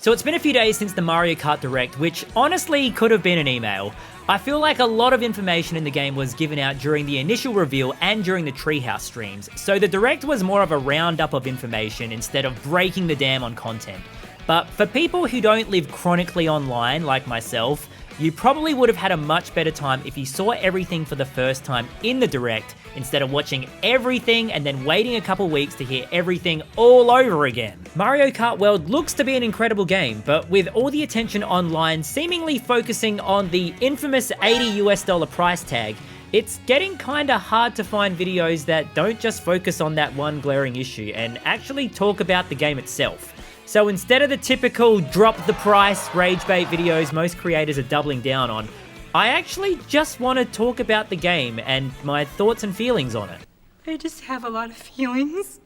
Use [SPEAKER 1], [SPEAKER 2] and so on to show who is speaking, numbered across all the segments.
[SPEAKER 1] So it's been a few days since the Mario Kart Direct, which honestly could have been an email. I feel like a lot of information in the game was given out during the initial reveal and during the Treehouse streams, so the Direct was more of a roundup of information instead of breaking the dam on content. But for people who don't live chronically online like myself, you probably would have had a much better time if you saw everything for the first time in the Direct, instead of watching everything and then waiting a couple weeks to hear everything all over again. Mario Kart World looks to be an incredible game, but with all the attention online seemingly focusing on the infamous $80 price tag, it's getting kinda hard to find videos that don't just focus on that one glaring issue and actually talk about the game itself. So instead of the typical drop the price rage bait videos most creators are doubling down on, I actually just want to talk about the game and my thoughts and feelings on it.
[SPEAKER 2] I just have a lot of feelings.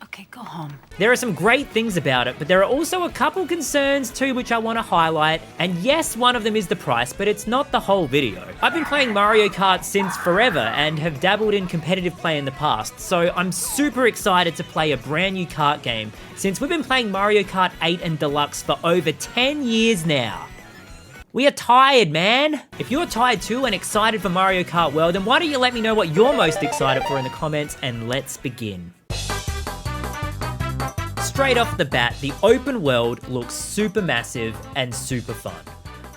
[SPEAKER 2] Okay, go home.
[SPEAKER 1] There are some great things about it, but there are also a couple concerns too which I want to highlight, and yes, one of them is the price, but it's not the whole video. I've been playing Mario Kart since forever and have dabbled in competitive play in the past, so I'm super excited to play a brand new kart game since we've been playing Mario Kart 8 and Deluxe for over 10 years now. We are tired, man. If you're tired too and excited for Mario Kart World, then why don't you let me know what you're most excited for in the comments, and let's begin. Straight off the bat, the open world looks super massive and super fun.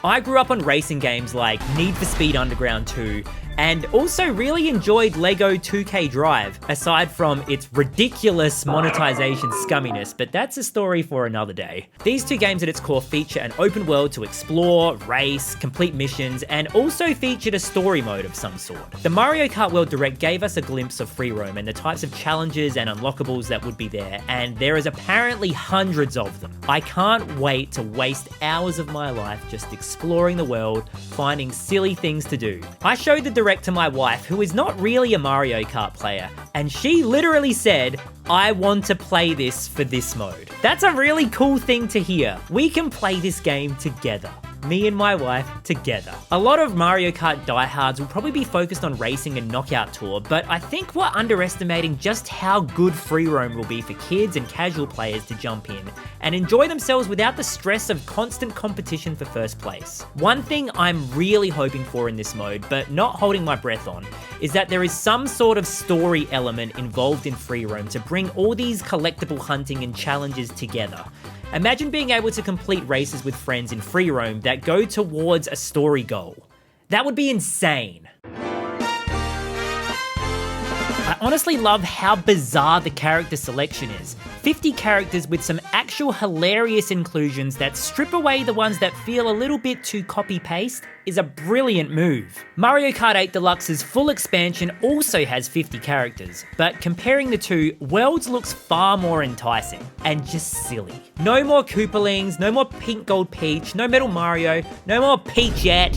[SPEAKER 1] I grew up on racing games like Need for Speed Underground 2, and also really enjoyed LEGO 2K Drive, aside from its ridiculous monetization scumminess, but that's a story for another day. These two games at its core feature an open world to explore, race, complete missions, and also featured a story mode of some sort. The Mario Kart World Direct gave us a glimpse of free roam and the types of challenges and unlockables that would be there, and there is apparently hundreds of them. I can't wait to waste hours of my life just exploring the world, finding silly things to do. I showed the Direct to my wife, who is not really a Mario Kart player, and she literally said, I want to play this for this mode. That's a really cool thing to hear. We can play this game together. Me and my wife together. A lot of Mario Kart diehards will probably be focused on racing and knockout tour, but I think we're underestimating just how good free roam will be for kids and casual players to jump in and enjoy themselves without the stress of constant competition for first place. One thing I'm really hoping for in this mode, but not holding my breath on, is that there is some sort of story element involved in free roam to bring all these collectible hunting and challenges together. Imagine being able to complete races with friends in free roam that go towards a story goal. That would be insane. I honestly love how bizarre the character selection is. 50 characters with some actual hilarious inclusions that strip away the ones that feel a little bit too copy-paste is a brilliant move. Mario Kart 8 Deluxe's full expansion also has 50 characters, but comparing the two, Worlds looks far more enticing and just silly. No more Koopalings, no more Pink Gold Peach, no Metal Mario, no more Peach yet,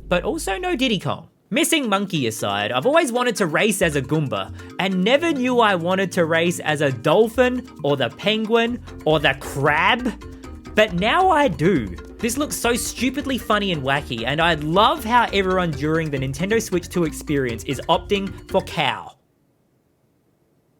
[SPEAKER 1] but also no Diddy Kong. Missing Monkey aside, I've always wanted to race as a Goomba, and never knew I wanted to race as a dolphin, or the penguin, or the crab, but now I do. This looks so stupidly funny and wacky, and I love how everyone during the Nintendo Switch 2 experience is opting for cow.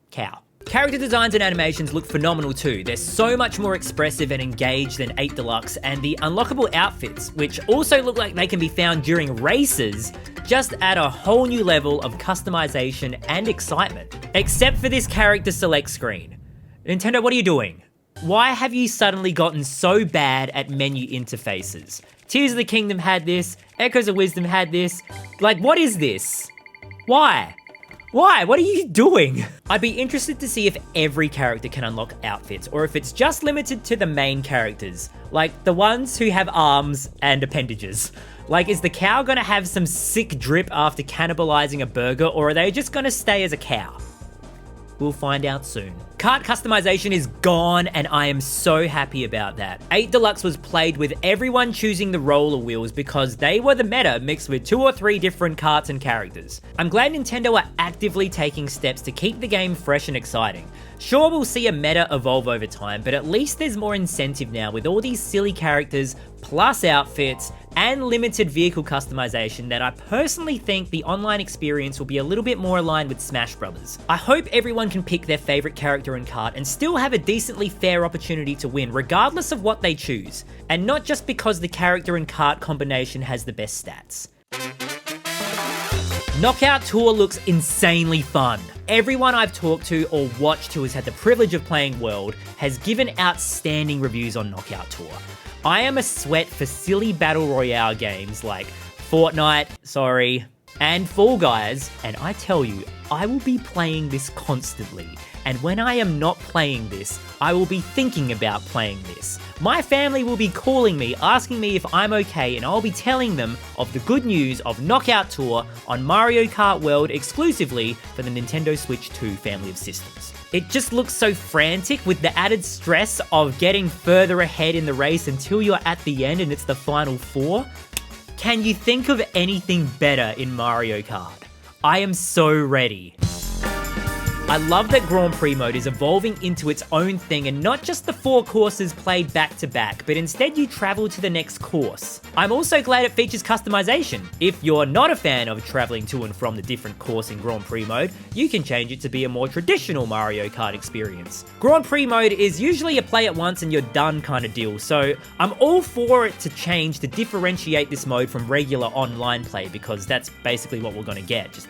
[SPEAKER 1] Cow. Character designs and animations look phenomenal too. They're so much more expressive and engaged than 8 Deluxe, and the unlockable outfits, which also look like they can be found during races, just add a whole new level of customization and excitement. Except for this character select screen. Nintendo, what are you doing? Why have you suddenly gotten so bad at menu interfaces? Tears of the Kingdom had this, Echoes of Wisdom had this. Like, what is this? Why? Why? What are you doing? I'd be interested to see if every character can unlock outfits, or if it's just limited to the main characters, like the ones who have arms and appendages. Like, is the cow gonna have some sick drip after cannibalizing a burger, or are they just gonna stay as a cow? We'll find out soon. Kart customization is gone, and I am so happy about that. 8 Deluxe was played with everyone choosing the roller wheels because they were the meta mixed with 2 or 3 different karts and characters. I'm glad Nintendo are actively taking steps to keep the game fresh and exciting. Sure, we'll see a meta evolve over time, but at least there's more incentive now with all these silly characters, plus outfits, and limited vehicle customization that I personally think the online experience will be a little bit more aligned with Smash Brothers. I hope everyone can pick their favorite character character and kart and still have a decently fair opportunity to win, regardless of what they choose, and not just because the character and kart combination has the best stats. Knockout Tour looks insanely fun. Everyone I've talked to or watched who has had the privilege of playing World has given outstanding reviews on Knockout Tour. I am a sweat for silly battle royale games like Fortnite, and Fall Guys, and I tell you, I will be playing this constantly. And when I am not playing this, I will be thinking about playing this. My family will be calling me, asking me if I'm okay, and I'll be telling them of the good news of Knockout Tour on Mario Kart World exclusively for the Nintendo Switch 2 family of systems. It just looks so frantic with the added stress of getting further ahead in the race until you're at the end and it's the final four. Can you think of anything better in Mario Kart? I am so ready. I love that Grand Prix mode is evolving into its own thing and not just the 4 courses played back to back, but instead you travel to the next course. I'm also glad it features customization. If you're not a fan of traveling to and from the different course in Grand Prix mode, you can change it to be a more traditional Mario Kart experience. Grand Prix mode is usually a play it once and you're done kind of deal, so I'm all for it to change to differentiate this mode from regular online play because that's basically what we're gonna get, just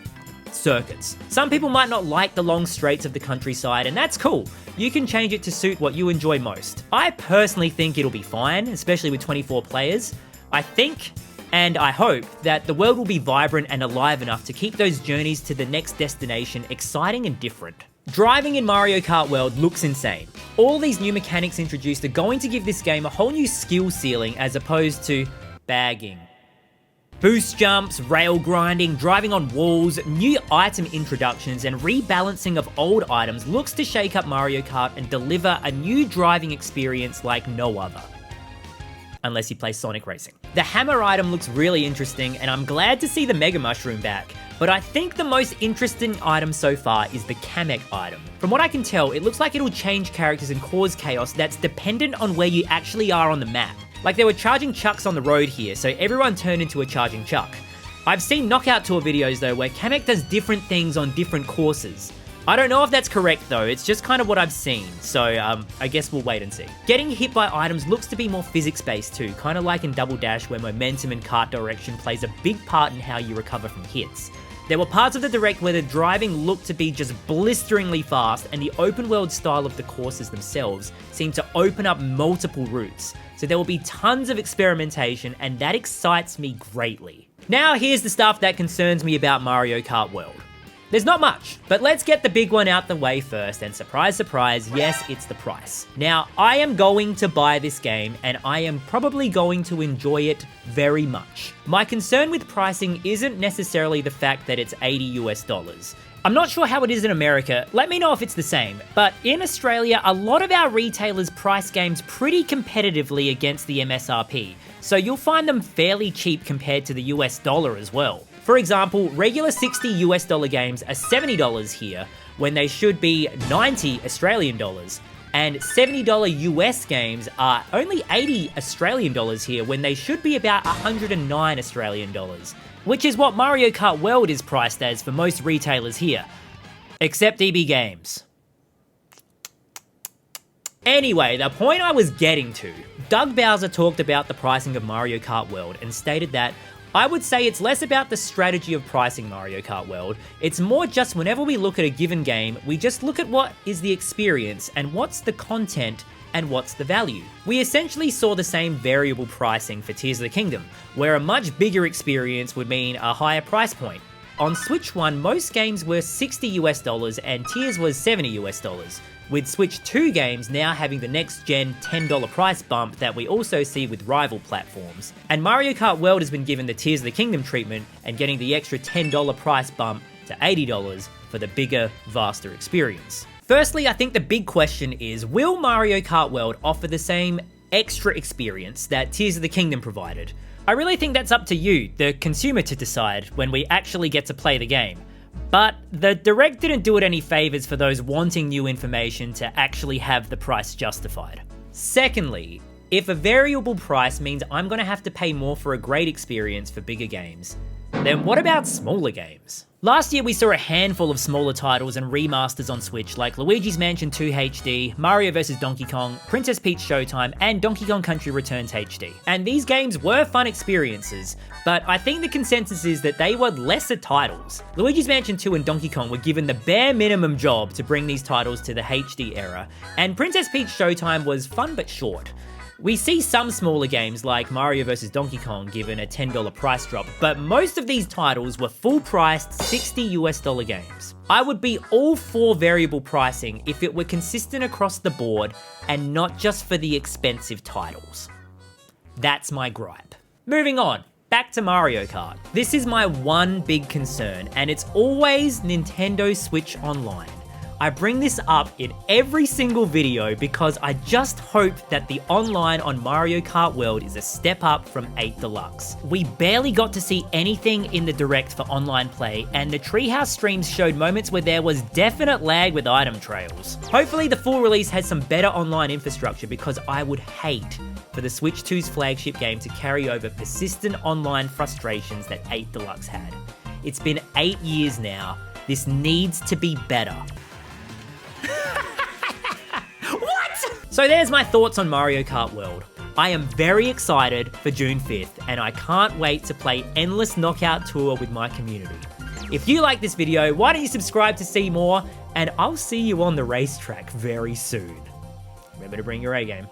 [SPEAKER 1] circuits. Some people might not like the long straights of the countryside, and that's cool. You can change it to suit what you enjoy most. I personally think it'll be fine, especially with 24 players. I think, and I hope, that the world will be vibrant and alive enough to keep those journeys to the next destination exciting and different. Driving in Mario Kart World looks insane. All these new mechanics introduced are going to give this game a whole new skill ceiling as opposed to bagging. Boost jumps, rail grinding, driving on walls, new item introductions, and rebalancing of old items looks to shake up Mario Kart and deliver a new driving experience like no other. Unless you play Sonic Racing. The hammer item looks really interesting, and I'm glad to see the Mega Mushroom back. But I think the most interesting item so far is the Kamek item. From what I can tell, it looks like it'll change characters and cause chaos that's dependent on where you actually are on the map. Like there were charging chucks on the road here, so everyone turned into a charging chuck. I've seen Knockout Tour videos though where Kamek does different things on different courses. I don't know if that's correct though, it's just kind of what I've seen, so I guess we'll wait and see. Getting hit by items looks to be more physics-based too, kind of like in Double Dash where momentum and kart direction plays a big part in how you recover from hits. There were parts of the Direct where the driving looked to be just blisteringly fast, and the open world style of the courses themselves seemed to open up multiple routes. So there will be tons of experimentation, and that excites me greatly. Now here's the stuff that concerns me about Mario Kart World. There's not much, but let's get the big one out the way first, and surprise, surprise, yes, it's the price. Now, I am going to buy this game, and I am probably going to enjoy it very much. My concern with pricing isn't necessarily the fact that it's $80 US. I'm not sure how it is in America, let me know if it's the same, but in Australia, a lot of our retailers price games pretty competitively against the MSRP, so you'll find them fairly cheap compared to the US dollar as well. For example, regular $60 US games are $70 here, when they should be $90 Australian dollars, and $70 US games are only $80 Australian dollars here, when they should be about $109 Australian dollars, which is what Mario Kart World is priced as for most retailers here, except EB Games. Anyway, the point I was getting to, Doug Bowser talked about the pricing of Mario Kart World and stated that I would say it's less about the strategy of pricing Mario Kart World, it's more just whenever we look at a given game, we just look at what is the experience and what's the content and what's the value. We essentially saw the same variable pricing for Tears of the Kingdom, where a much bigger experience would mean a higher price point. On Switch 1, most games were $60 US and Tears was $70 US, with Switch 2 games now having the next-gen $10 price bump that we also see with rival platforms. And Mario Kart World has been given the Tears of the Kingdom treatment and getting the extra $10 price bump to $80 for the bigger, vaster experience. Firstly, I think the big question is, will Mario Kart World offer the same extra experience that Tears of the Kingdom provided? I really think that's up to you, the consumer, to decide when we actually get to play the game. But the Direct didn't do it any favors for those wanting new information to actually have the price justified. Secondly, if a variable price means I'm going to have to pay more for a great experience for bigger games, then what about smaller games? Last year we saw a handful of smaller titles and remasters on Switch like Luigi's Mansion 2 HD, Mario vs Donkey Kong, Princess Peach Showtime, and Donkey Kong Country Returns HD. And these games were fun experiences, but I think the consensus is that they were lesser titles. Luigi's Mansion 2 and Donkey Kong were given the bare minimum job to bring these titles to the HD era, and Princess Peach Showtime was fun but short. We see some smaller games like Mario vs Donkey Kong given a $10 price drop, but most of these titles were full-priced $60 games. I would be all for variable pricing if it were consistent across the board and not just for the expensive titles. That's my gripe. Moving on. Back to Mario Kart. This is my one big concern, and it's always Nintendo Switch Online. I bring this up in every single video because I just hope that the online on Mario Kart World is a step up from 8 Deluxe. We barely got to see anything in the Direct for online play, and the Treehouse streams showed moments where there was definite lag with item trails. Hopefully the full release has some better online infrastructure because I would hate for the Switch 2's flagship game to carry over persistent online frustrations that 8 Deluxe had. It's been 8 years now. This needs to be better. So there's my thoughts on Mario Kart World. I am very excited for June 5th, and I can't wait to play Endless Knockout Tour with my community. If you like this video, why don't you subscribe to see more, and I'll see you on the racetrack very soon. Remember to bring your A game.